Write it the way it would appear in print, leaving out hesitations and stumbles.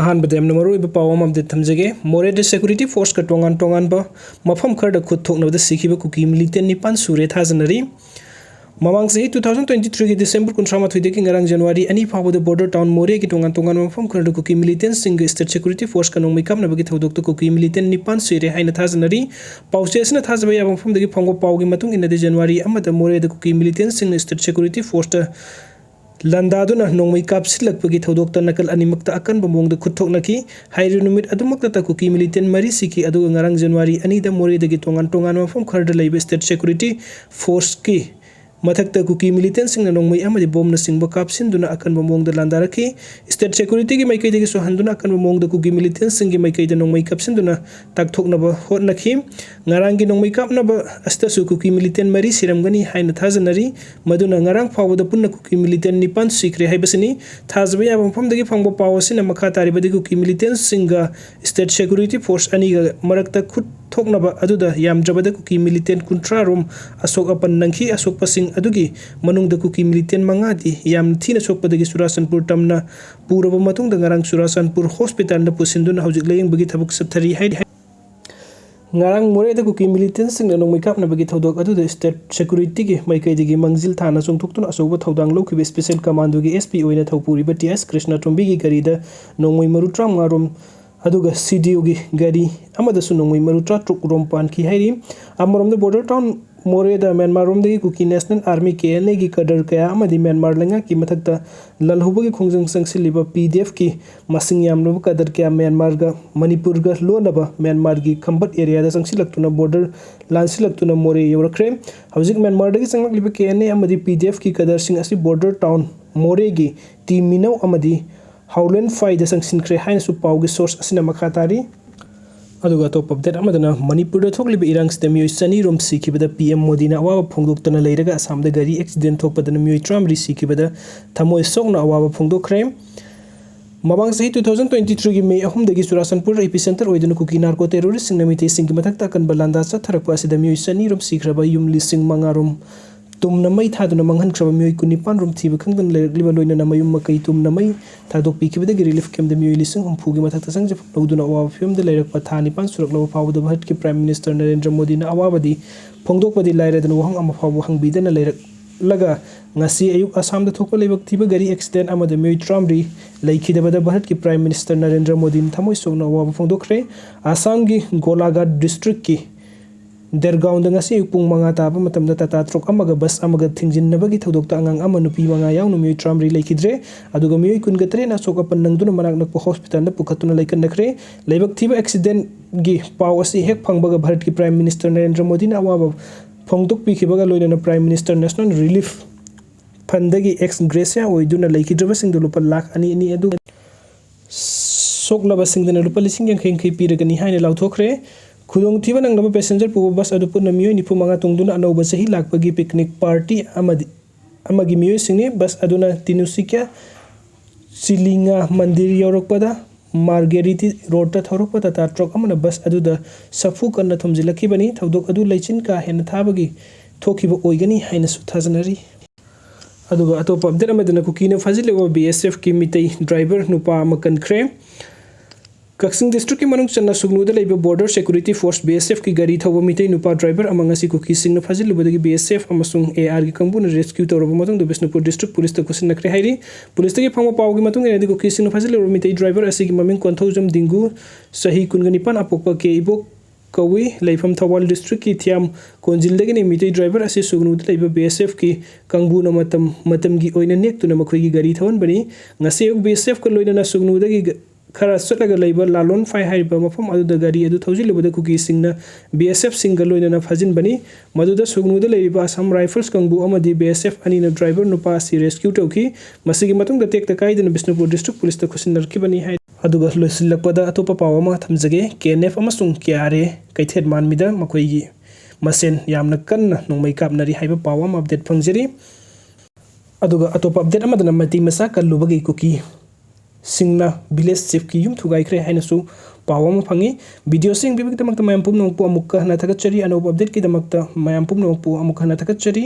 अहानबदे यamna maruiba pawam amde thamjage MOREHDA security force ka tongan ba mafam kharda khut thoknabda sikhiba KUKI militant nipan sure thajanari mamang se 2023 ki December 19 ki ngarang January ani phawda border town More ki tongan mafam kharda KUKI militant singa state security force ka nongmei kapnaba ki thodok to KUKI militant nipan sure haina thajanari pawchesna thajaba ya mafam dagi phangwa pawgi matung inade January amada MOREHDA KUKI militant singa state security force ta Landaduna nongmei kapsilakpagi thodokta nakal animakta akan bamongda khuthoknaki hairi numit adumakta ta KUKI militant mari siki adu ngarang January ani da MOREHDA gi tongan mafam kharda leiba state security force ki mathakta KUKI militant singna nongmei amadi bomna singba kapsinduna akan bamongda landaraki state security gi maikai dagi sohanduna akan bamongda KUKI militant singi maikai da nongmei kapsinduna takthoknaba hotnaki ngarang gi nongmei kapnaba astasu KUKI militant mari siramgani haina thajanari maduna ngarang phawda punna KUKI militant nipan sikre haibasini thajba ya bampham dagi phangba pawasina makha taribadi KUKI militant singa state security force ani ga marakta khut thoknaba aduda yamjabada KUKI militant kuntra rom asok apan nanghi asok pasing adugi manungda KUKI militant mangadi yam thina sokpadagi Surasanpur tamna puraba matungda ngarang Surasanpur hospital na pusinduna hawjik laying bagi thabuk sapthari haidi ngarang MOREHDA KUKI militant singna nongmei kapnabagi thodok aduda state security gi maikai digi mangjil thana chongthoktuna asoba thodang lokhibe special commando gi SP oina thopuriba TS Krishna Tombi gi garida nongmei maru tram ngarom aduga CDO gi gari amada su nongmei maru tra truk rom pan ki hairi amoromda border town MOREHDA Myanmar rom dagi KUKI National Army KNF gi kadar kaya amadi Myanmar lenga ki mathakta lalhuba gi khongjang sangsiliba PDF ki masing yamlo kadar kaya Myanmar ga manipur ga lonaba Myanmar gi khambat area da sangsilaktuna border lansilaktuna more yorakre hawjik Myanmar dagi sanglakliba KNF amadi PDF ki kadar sing asi border town More gi team minau amadi Howland Fai da sangsinkre haina su pawgi source asina makhatari aduga top update amadana Manipur da thokliba irang stemio sani rom sikhibada PM Modi na awa phongdoktana leiraga Assam da gari accident thokpadana mioi tramri sikhibada thamoi sokna awa phongdokre mabang sahi 2023 gi May ahum dagi Surasanpur epicenter oiduna KUKI narco terrorist singna mitei singki mathakta kan balanda sa tharakpa asida mioi sani rom sikraba yum lising mangarom tumna mai thaduna manghan khraba mioi kunipan rom thiba khangdan leirliba loina na mayum makai tumna mai thadok pikibada gi relief camp da mioi lising humpu gi mathakta sangje loduna awa film da leirakpa thani pan suraklaba phawda bharat ki prime minister Narendra Modi na awabadi phongdokpadi lairadana wahang ama phawbu hangbidana leirak laga ngasi ayuk Assam da thokpa leibak thiba gari accident amada mioi tramri leikhidabada bharat ki prime minister Narendra Modi thamoi sokna awa phongdokre Assam gi Golaghat district ki Dergaon da ngasi pung manga taba matamda tata trok amaga bus amaga thingjinabagi thodokta angang ama nupi manga yaunu mioi tramri leikidre aduga mioi kungatre na soka pannangduna manak nakpa hospital na pukhatuna leikan nakre leibak thiba accident gi paw asi hek phangbaga bharat ki prime minister Narendra Modi na awaba phongdok pikhibaga loina prime minister national relief fund dagi ex gracia oiduna leikidreba singdu lupa lakh ani ani adu soklaba singdana lupa lising yang kheng piragani haina lauthokre khudong thiba nanglaba passenger pu bus adu punna mioi nipu manga tungduna anauba sahi lakpagi picnic party amagi mioi singni bus aduna Tinusikia Silinga mandir yorokpada Margariti road ta thorokpada ta truck amana bus aduda safu kanna thomjilakibani thodok adu leichin ka hena thabagi thokiba oigani haina su thajanari aduga atopa update amadana KUKI na fazileba BSF ki mitei driver nupa amakan khre Kaksing district ki manung channa sugnuda leiba border security force BSF ki gari thoba mitei nupa driver amangasi KUKI singna fazilubadagi BSF amasung AR gi kambuna rescue tawraba matung da Bisnupur district police ta kusin nakre hairi police ta gi phangma pawgi matung ene KUKI singna faziluba mitei driver asigi maming konthojam dingu sahi kunganipan apokpa ke ibok kawi leifam Thawal district ki thiam konjildagi ne mitei driver asi sugnuda leiba BSF ki kangbuna matam gi oina nek tuna makhoi gi gari thawan bani ngase BSF ka loina na sugnuda gi khara sotlaga leiba lalon fai haiba mafam aduda gari adu thawjilubada KUKI singna BSF singa loina na fajin bani maduda sugnuda leiba Assam rifles kangbu amadi BSF ani na driver nupa si rescue tawki masigi matung da tek takai dana Bisnupur district police ta khusin narkibani hai aduga losilakpada atopa pawama thamjage KNF amasung KRA kaithet manmida makoi gi masen yamna kanna nongmei kapnari haiba pawama update phangjeri aduga atopa update amadana mati masa kallubagi KUKI singna village chief ki yum thugai khre haina su pawam phangi video sing bibik tamakta mayam pum nong pu amukka na thakachari ano update ki tamakta mayam pum nong pu amukka na thakachari